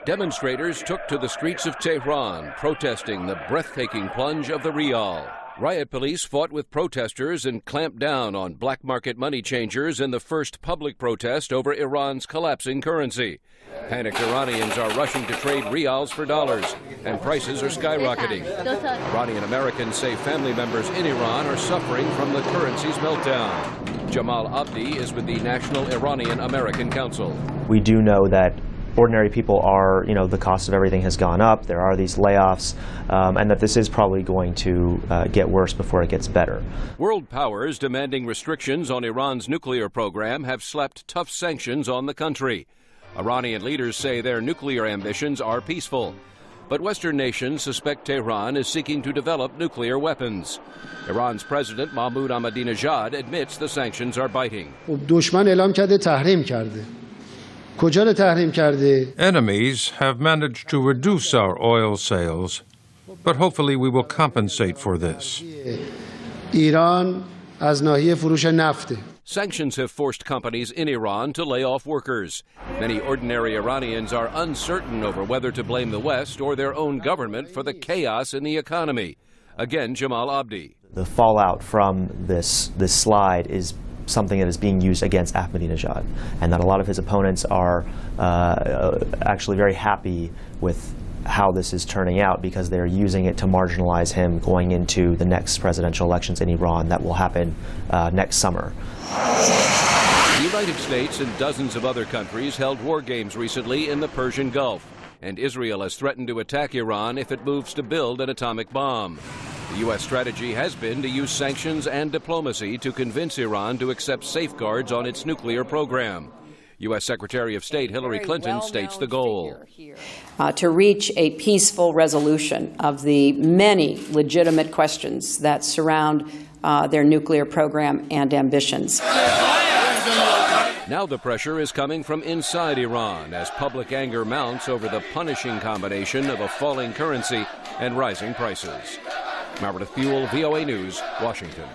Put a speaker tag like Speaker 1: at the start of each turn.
Speaker 1: Demonstrators took to the streets of Tehran, protesting the breathtaking plunge of the rial. Riot police fought with protesters and clamped down on black market money changers in the first public protest over Iran's collapsing currency. Panicked Iranians are rushing to trade rials for dollars, and prices are skyrocketing. Iranian Americans say family members in Iran are suffering from the currency's meltdown. Jamal Abdi is with the National Iranian American Council.
Speaker 2: We do know that ordinary people are, the cost of everything has gone up, there are these layoffs, and that this is probably going to get worse before it gets better.
Speaker 1: World powers demanding restrictions on Iran's nuclear program have slapped tough sanctions on the country. Iranian leaders say their nuclear ambitions are peaceful, but Western nations suspect Tehran is seeking to develop nuclear weapons. Iran's President Mahmoud Ahmadinejad admits the sanctions are biting.
Speaker 3: Enemies have managed to reduce our oil sales, but hopefully we will compensate for this.
Speaker 1: Sanctions have forced companies in Iran to lay off workers. Many ordinary Iranians are uncertain over whether to blame the West or their own government for the chaos in the economy. Again, Jamal Abdi.
Speaker 2: The fallout from this slide is something that is being used against Ahmadinejad, and that a lot of his opponents are actually very happy with how this is turning out because they're using it to marginalize him going into the next presidential elections in Iran that will happen next summer.
Speaker 1: The United States and dozens of other countries held war games recently in the Persian Gulf, and Israel has threatened to attack Iran if it moves to build an atomic bomb. The U.S. strategy has been to use sanctions and diplomacy to convince Iran to accept safeguards on its nuclear program. U.S. Secretary of State Hillary Clinton states the goal.
Speaker 4: To reach a peaceful resolution of the many legitimate questions that surround their nuclear program and ambitions.
Speaker 1: Now the pressure is coming from inside Iran as public anger mounts over the punishing combination of a falling currency and rising prices. Meredith Buell, VOA News, Washington.